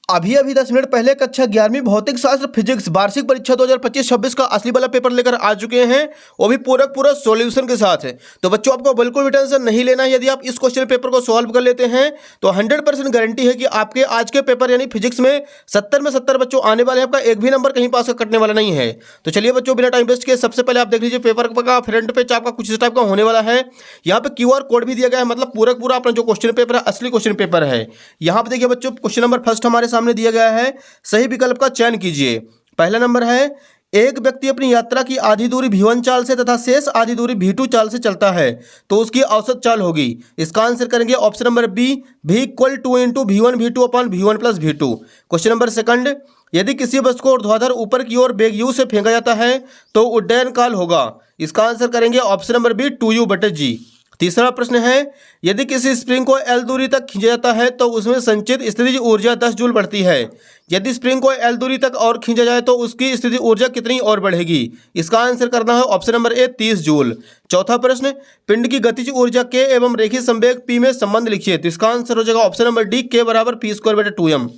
अभी अभी 10 मिनट पहले कक्षा 11वीं भौतिक शास्त्र फिजिक्स वार्षिक परीक्षा 2025-26 का असली वाला पेपर लेकर आ चुके हैं, वो भी पूरा सॉल्यूशन के साथ है। तो बच्चों आपको बिल्कुल भी टेंशन नहीं लेना है। यदि आप इस क्वेश्चन पेपर को सॉल्व कर लेते हैं तो 100% गारंटी है कि आपके आज के पेपर यानी फिजिक्स में 70 में 70 बच्चों आने वाले हैं। आपका एक भी नंबर कहीं पास का कटने वाला नहीं है। तो चलिए बच्चों बिना टाइम वेस्ट किए सबसे पहले आप देख लीजिए पेपर का फ्रंट पेज आपका कुछ इस टाइप का होने वाला है। यहाँ पे QR कोड भी दिया गया है, मतलब पूरा अपना जो क्वेश्चन पेपर है असली क्वेश्चन पेपर है। यहाँ पे देखिए बच्चों क्वेश्चन नंबर फर्स्ट हमारे सामने दिया गया है, सही विकल्प का चयन कीजिए। पहला नंबर है, एक व्यक्ति अपनी यात्रा की आधी दूरी V1 चाल से तथा शेष आधी दूरी V2 चाल से चलता है तो उसकी औसत चाल होगी। इसका आंसर करेंगे option number B, V = 2 × V1 V2 / V1 + V2। Question number second, यदि किसी वस्तु को ऊर्ध्वाधर ऊपर की ओर वेग u से फेंका जाता है तो उड्डयन काल होगा। इसका आंसर करेंगे ऑप्शन नंबर बी, 2u/g। तीसरा प्रश्न है, यदि किसी स्प्रिंग को L दूरी तक खींचा जाता है तो उसमें संचित स्थितिज ऊर्जा 10 जूल बढ़ती है। यदि स्प्रिंग को L दूरी तक और खींचा जाए तो उसकी स्थितिज ऊर्जा कितनी और बढ़ेगी। इसका आंसर करना है ऑप्शन नंबर ए, 30 जूल। चौथा प्रश्न, पिंड की गतिज ऊर्जा K एवं रेखीय संवेग P में संबंध लिखिए। तो इसका आंसर हो जाएगा option number D, K = P² 2m।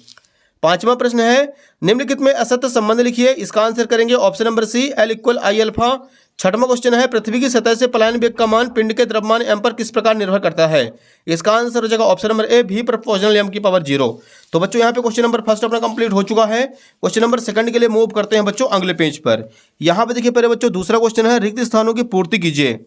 पांचवा प्रश्न है, निम्नलिखित में असत्य संबंध लिखिए। इसका आंसर करेंगे option number C, L = I α। छठवां क्वेश्चन है, पृथ्वी की सतह से पलायन वेग का मान पिंड के द्रव्यमान m पर किस प्रकार निर्भर करता है। इसका आंसर हो जाएगा option number A, V proportional m⁻0। तो बच्चों यहाँ पे क्वेश्चन नंबर फर्स्ट अपना कंप्लीट हो चुका है। क्वेश्चन नंबर सेकंड के लिए मूव करते हैं बच्चों अगले पेज पर। यहाँ पे देखिए पहले बच्चों दूसरा क्वेश्चन है, रिक्त स्थानों की पूर्ति कीजिए।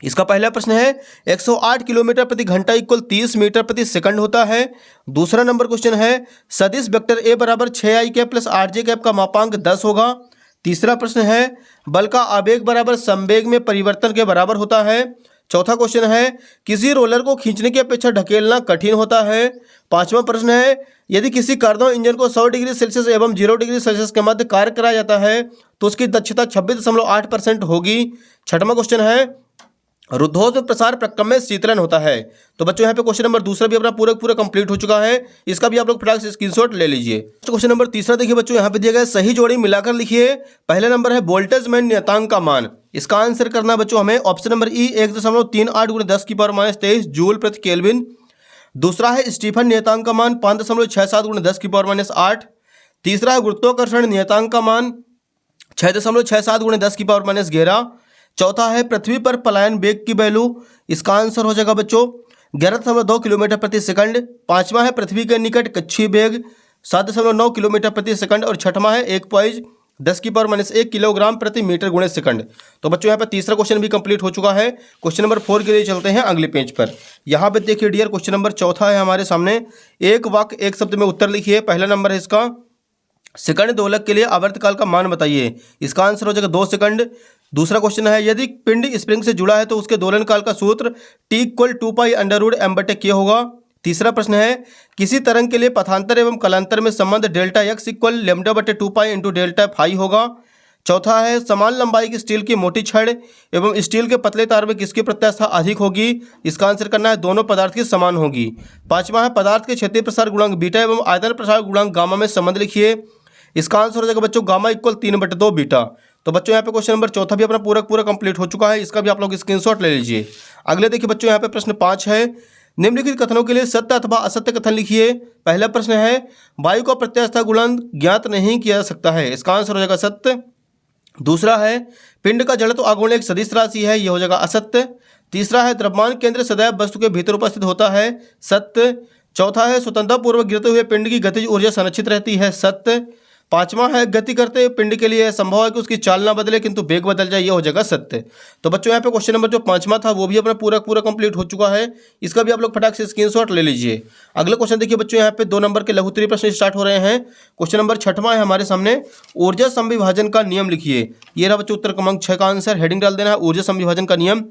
इसका पहला प्रश्न है, 108 किलोमीटर प्रति घंटा = 30 मीटर प्रति सेकंड होता है। दूसरा नंबर क्वेश्चन है, सदिश वेक्टर A = 6i + 8j का मापांक 10 होगा। तीसरा प्रश्न है, बल का आवेग बराबर संवेग में परिवर्तन के बराबर होता है। चौथा क्वेश्चन है, किसी रोलर को खींचने की अपेक्षा ढकेलना कठिन होता है। पांचवा प्रश्न है, यदि किसी कार्दो इंजन को 100 डिग्री सेल्सियस एवं 0 डिग्री सेल्सियस के मध्य कार्य कराया जाता है तो उसकी दक्षता 26.8% होगी। छठवां क्वेश्चन है, रुद्धोष्म प्रसार प्रक्रम में शीतलन होता है। तो बच्चों यहाँ पे क्वेश्चन नंबर दूसरा भी अपना पूरा कंप्लीट हो चुका है। इसका भी आप लोग फटाक से स्क्रीनशॉट ले लीजिए। तो क्वेश्चन नंबर तीसरा देखिए बच्चों, यहाँ पे दिया गया सही जोड़ी मिलाकर लिखिए। पहला नंबर है वोल्टेज में नियतांक का मान। इसका आंसर करना बच्चों हमें ऑप्शन नंबर ई, 1.38 × 10⁻23 जूल प्रति केल्विन। दूसरा है स्टीफन नियतांक का मान 5.67 × 10⁻8। तीसरा है गुरुत्वाकर्षण नियतांक का मान 6.67 × 10⁻11। चौथा है पृथ्वी पर पलायन वेग की वैल्यू। इसका आंसर हो जाएगा बच्चों 11.2 किलोमीटर प्रति सेकंड। पांचवा है पृथ्वी के निकट कक्षीय वेग 7.9 किलोमीटर प्रति सेकंड। और छठवां है 1 पॉइंट 10⁻1 किलोग्राम प्रति मीटर × सेकंड। तो बच्चों यहाँ पर तीसरा क्वेश्चन भी कंप्लीट हो चुका है। क्वेश्चन नंबर 4 के लिए चलते हैं अगले पेज पर। यहाँ पे देखिए डियर, क्वेश्चन नंबर चौथा है हमारे सामने, एक वाक्य एक शब्द में उत्तर लिखिए। पहला नंबर है इसका, सेकंड दोलक के लिए आवर्तकाल का मान बताइए। इसका आंसर हो जाएगा 2 सेकंड। दूसरा क्वेश्चन है, यदि पिंड स्प्रिंग से जुड़ा है तो उसके दोलन काल का सूत्र T = 2π√m/k होगा। तीसरा प्रश्न है, किसी तरंग के लिए पथांतर एवं कलांतर में संबंध Δx = λ/2π × Δφ होगा। चौथा है, समान लंबाई की स्टील की मोटी छड़ एवं स्टील के पतले तार में किसकी प्रत्यास्थता अधिक होगी। इसका आंसर करना है दोनों पदार्थ की समान होगी। पांचवा है, पदार्थ के क्षेत्रीय प्रसार गुणांक बीटा एवं आयतन प्रसार गुणांक गामा में संबंध लिखिए। इसका आंसर हो जाएगा बच्चों गामा = 3/2 बीटा। तो बच्चों यहाँ पे क्वेश्चन नंबर चौथा भी अपना पूरा कंप्लीट हो चुका है। इसका भी आप लोग स्क्रीनशॉट ले लीजिए। अगले देखिए बच्चों, यहाँ पे प्रश्न 5 है, निम्नलिखित कथनों के लिए सत्य अथवा असत्य कथन लिखिए। पहला प्रश्न है, वायु का प्रत्यास्थता गुणांक ज्ञात नहीं किया जा सकता है। इसका आंसर हो जाएगा सत्य। दूसरा है, पिंड का जड़त्व आघूर्ण एक सदिश राशि है। यह हो जाएगा असत्य। तीसरा है, द्रव्यमान केंद्र सदैव वस्तु के भीतर उपस्थित होता है। सत्य। चौथा है, स्वतंत्रता पूर्वक गिरते हुए पिंड की गतिज ऊर्जा संरक्षित रहती है। सत्य। पांचवा है, गति करते हुए पिंड के लिए संभव है कि उसकी चाल ना बदले किंतु वेग बदल जाए। ये हो जाएगा सत्य। तो बच्चों यहाँ पे क्वेश्चन नंबर जो पांचवा था वो भी अपना पूरा कंप्लीट हो चुका है। इसका भी आप लोग फटाक से स्क्रीनशॉट ले लीजिए। अगला क्वेश्चन देखिए बच्चों, यहाँ पे 2 नंबर के लघु उत्तरीय प्रश्न स्टार्ट हो रहे हैं। क्वेश्चन नंबर 6वां है हमारे सामने, ऊर्जा संविभाजन का नियम लिखिए। ये रहा बच्चों उत्तर क्रमांक 6 का आंसर। हेडिंग डाल देना है ऊर्जा संविभाजन का नियम।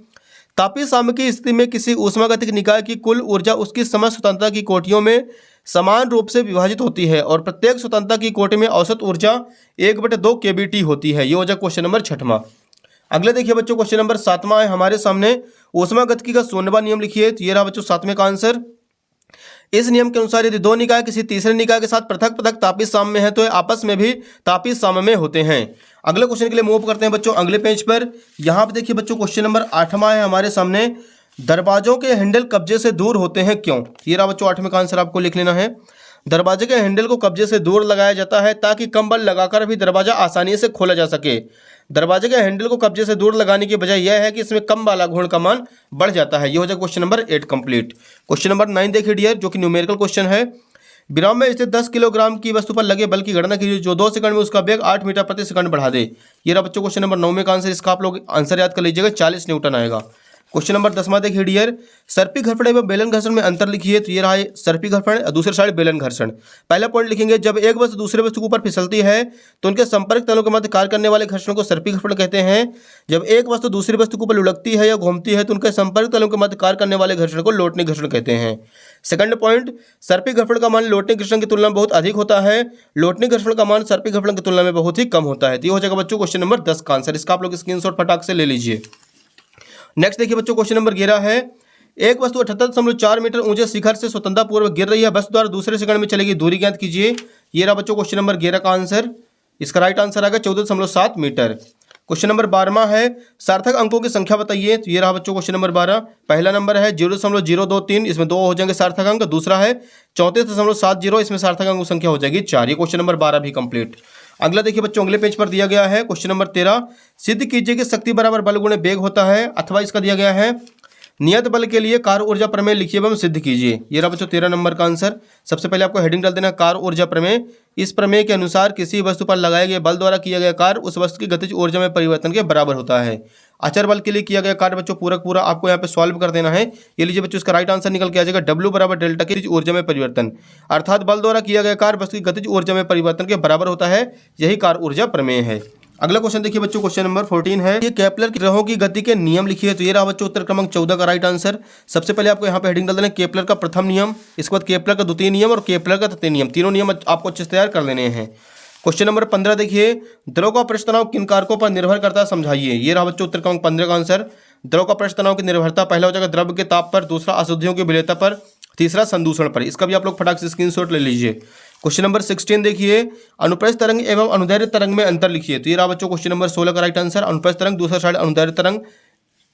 तापीय साम्य की स्थिति में किसी ऊष्मागतिक निकाय की कुल ऊर्जा उसकी समस्त स्वतंत्रता की कोटियों में समान रूप से विभाजित होती है और प्रत्येक स्वतंत्रता की कोटि में औसत ऊर्जा 1/2 kBT होती है। ये हो जाए क्वेश्चन नंबर 6वां। अगले देखिए बच्चों, क्वेश्चन नंबर 7वां है हमारे सामने, ऊष्मागतिकी का 16वां नियम लिखिए। तो ये रहा बच्चों 7वें का आंसर। इस नियम के अनुसार यदि 2 निकाय किसी तीसरे निकाय के साथ पृथक पृथक तापीय साम्य में है तो आपस में भी तापीय साम्य में होते हैं। अगले क्वेश्चन के लिए मूव करते हैं बच्चों अगले पेज पर। यहाँ पे देखिए बच्चों क्वेश्चन नंबर 8वां है हमारे सामने, दरवाजों के हैंडल कब्जे से दूर होते हैं क्यों। ये रहा बच्चों 8वें का आंसर आपको लिख लेना है। दरवाजे के हैंडल को कब्जे से दूर लगाया जाता है ताकि कम बल लगाकर भी दरवाजा आसानी से खोला जा सके। दरवाजे के हैंडल को कब्जे से दूर लगाने की वजह यह है कि इसमें कम बाला घूर्ण का मान बढ़ जाता है। ये हो जाएगा question number 8 complete. Question number 9 देखिए डियर, जो कि न्यूमेरिकल क्वेश्चन है। विराम में स्थित 10 किलोग्राम की वस्तु पर लगे बल की गणना कीजिए जो 2 सेकंड में उसका वेग 8 मीटर प्रति सेकंड बढ़ा दे। ये रहा बच्चों क्वेश्चन नंबर 9 का आंसर। इसका आप लोग आंसर याद कर लीजिएगा, 40 न्यूटन आएगा। क्वेश्चन नंबर 10वां देखिए डियर, सर्पी घर्षण एवं बेलन घर्षण में अंतर लिखिए। तो ये रहा है सर्पी घर्षण और दूसरे साइड बेलन घर्षण। पहला पॉइंट लिखेंगे, जब एक वस्तु दूसरे वस्तु के ऊपर फिसलती है तो उनके संपर्क तलों के मध्य कार्य करने वाले घर्षण को सर्पी घर्षण कहते हैं। जब एक वस्तु दूसरी वस्तु के ऊपर लुढ़कती है या घूमती है तो उनके संपर्क तलों के मध्य कार्य करने वाले घर्षण को लोटनी घर्षण कहते हैं। सेकंड पॉइंट, सर्पी घर्षण का मान लोटनी घर्षण की तुलना में बहुत अधिक होता है, लोटनी घर्षण का मान सर्पी घर्षण की तुलना में बहुत ही कम होता है। तो ये हो जाएगा बच्चों क्वेश्चन नंबर 10 का आंसर। इसका आप लोग स्क्रीनशॉट फटाक से ले लीजिए। नेक्स्ट देखिए बच्चों क्वेश्चन नंबर 11 है, एक वस्तु 78.4 मीटर ऊंचे शिखर से स्वतंत्रतापूर्वक गिर रही है, वस्तु द्वारा दूसरे सेकंड में चलेगी दूरी ज्ञात कीजिए। ये रहा बच्चों क्वेश्चन नंबर 11 का आंसर। इसका राइट आंसर आएगा 14.7 मीटर। क्वेश्चन नंबर 12वां है, सार्थक अंकों की संख्या बताइए। तो ये रहा बच्चों क्वेश्चन नंबर 12। पहला नंबर है 0.023, इसमें 2 हो जाएंगे सार्थक अंक। दूसरा है 34.70, इसमें सार्थक अंक संख्या हो जाएगी 4। ये क्वेश्चन नंबर 12 भी कंप्लीट। अगला देखिए बच्चों अगले पेज पर दिया गया है क्वेश्चन नंबर 13, सिद्ध कीजिए कि शक्ति बराबर बल गुणे वेग होता है, अथवा इसका दिया गया है नियत बल के लिए कार्य ऊर्जा प्रमेय लिखिए एवं सिद्ध कीजिए। ये रहा बच्चों 13 नंबर का आंसर। सबसे पहले आपको हेडिंग डाल देना कार्य ऊर्जा प्रमेय। इस प्रमेय के अनुसार किसी वस्तु पर लगाए गए बल द्वारा किया गया कार्य उस वस्तु की गतिज ऊर्जा में परिवर्तन के बराबर होता है। अचर बल के लिए किया गया कार्य बच्चों पूरा आपको यहाँ पे सॉल्व कर देना है। ये लीजिए बच्चों, इसका राइट आंसर निकल के आ जाएगा W बराबर डेल्टा की ऊर्जा में परिवर्तन, अर्थात बल द्वारा किया गया कार्य वस्तु की गतिज ऊर्जा में परिवर्तन के बराबर होता है। यही कार्य ऊर्जा प्रमेय है। अगला क्वेश्चन देखिए बच्चों क्वेश्चन नंबर 14 है, ये केपलर की ग्रहों की गति के नियम लिखिए। तो ये रहा बच्चों उत्तर क्रमांक 14 का राइट आंसर। सबसे पहले आपको यहाँ पे हेडिंग डाल देना केपलर का प्रथम नियम, इसके बाद केपलर का द्वितीय नियम और केपलर का तृतीय नियम। तीनों नियम आपको अच्छे से तैयार कर लेने हैं। क्वेश्चन नंबर 15 देखिए, द्रव का पृष्ठ तनाव किन कारकों पर निर्भर करता है समझाइए। ये रहा बच्चों उत्तर क्रमांक 15 का आंसर। द्रव का पृष्ठ तनाव की निर्भरता पहला हो जाएगा द्रव्य के ताप पर, दूसरा अशुद्धियों की विलेयता पर, तीसरा संदूषण पर। इसका भी आप लोग फटाक से स्क्रीनशॉट ले लीजिए। क्वेश्चन नंबर 16 देखिए, अनुप्रस्थ तरंग एवं अनुदैर्ध्य तरंग में अंतर लिखिए। तो ये रहा बच्चों क्वेश्चन नंबर 16 का राइट आंसर। अनुप्रस्थ तरंग, दूसरा साइड अनुदैर्ध्य तरंग।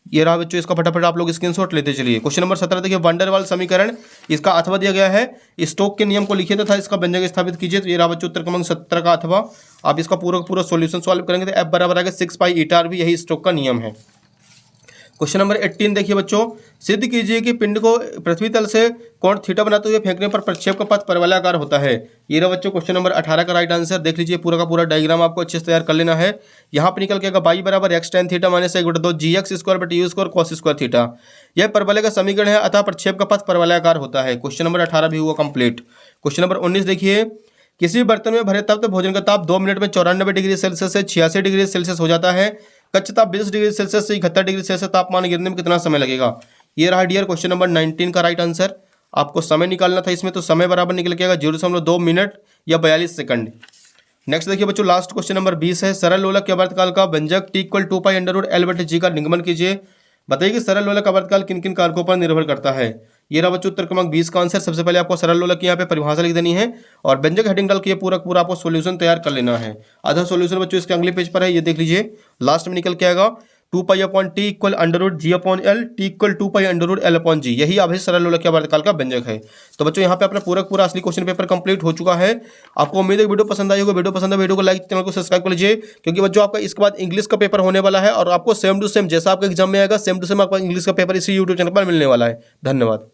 ये रहा बच्चों, इसका फटाफट आप लोग स्क्रीनशॉट लेते चलिए। क्वेश्चन नंबर 17 देखिए, वैन डर वाल्स समीकरण, इसका अथवा दिया गया है, स्टोक के नियम को लिखिए तथा इसका व्यंजक स्थापित कीजिए। तो ये रहा बच्चों उत्तर क्रमांक 17 का अथवा। आप इसका पूरा सॉल्यूशन सॉल्व करेंगे तो F बराबर आएगा 6 पाई ईटा भी, यही स्टोक का नियम है। क्वेश्चन नंबर 18 देखिए बच्चों, सिद्ध कीजिए कि पिंड को पृथ्वी तल से कोण थीटा बनाते हुए फेंकने पर प्रक्षेप का पथ परवलयाकार होता है। ये रहा बच्चों क्वेश्चन नंबर 18 का राइट आंसर। देख लीजिए पूरा का पूरा डायग्राम आपको अच्छे से तैयार कर लेना है। यहाँ पर निकल के आएगा y बराबर x tan theta minus 1/2 gx square बटे u square cos square theta. यह परवलय का समीकरण है, अतः प्रक्षेप का पथ परवलयाकार होता है। क्वेश्चन नंबर 18 भी हुआ कंप्लीट। क्वेश्चन नंबर 19 देखिए, किसी बर्तन में भरे तप्त भोजन का ताप 2 मिनट में 94 डिग्री सेल्सियस से 86 डिग्री सेल्सियस हो जाता है। कच्चा ताप 20 डिग्री सेल्सियस से 71 डिग्री सेल्सियस तापमान गिरने में कितना समय लगेगा। ये रहा डियर क्वेश्चन नंबर 19 का राइट आंसर। आपको समय निकालना था इसमें, तो समय बराबर निकल के आएगा 0.2 मिनट या 42 सेकंड। नेक्स्ट देखिए बच्चों लास्ट क्वेश्चन नंबर 20 है, सरल लोलक के आवर्तकाल का व्यंजक T = 2 pi under root L बटे G का निगमन कीजिए। बताइए कि सरल लोलक का आवर्तकाल किन किन कारकों पर निर्भर करता है। ये रहा बच्चों उत्तर क्रमांक 20 का आंसर। सबसे पहले आपको सरल लोलक की यहाँ पे परिभाषा लिख देनी है और व्यंजक हेडिंग डाल के पूरा आपको सॉल्यूशन तैयार कर लेना है। आधा सॉल्यूशन बच्चों इसके अगले पेज पर है, ये देख लीजिए। लास्ट में निकल के आएगा 2 pi upon T = under root G upon L, T = 2 pi under root L upon G। यही अब सरल लोलक के आवर्तकाल का व्यंजक है। तो बच्चों यहाँ पे अपना पूरा असली क्वेश्चन पेपर कंप्लीट हो चुका है। आपको उम्मीद है वीडियो पसंद आई होगी। वीडियो पसंद है वीडियो को लाइक, चैनल को सब्सक्राइब कर लीजिए, क्योंकि बच्चों आपका इसके बाद इंग्लिश का पेपर होने वाला है और आपको सेम टू सेम जैसा आपका एग्जाम में आएगा सेम टू सेम आपका इंग्लिश का पेपर इसी यूट्यूब चैनल पर मिलने वाला है। धन्यवाद।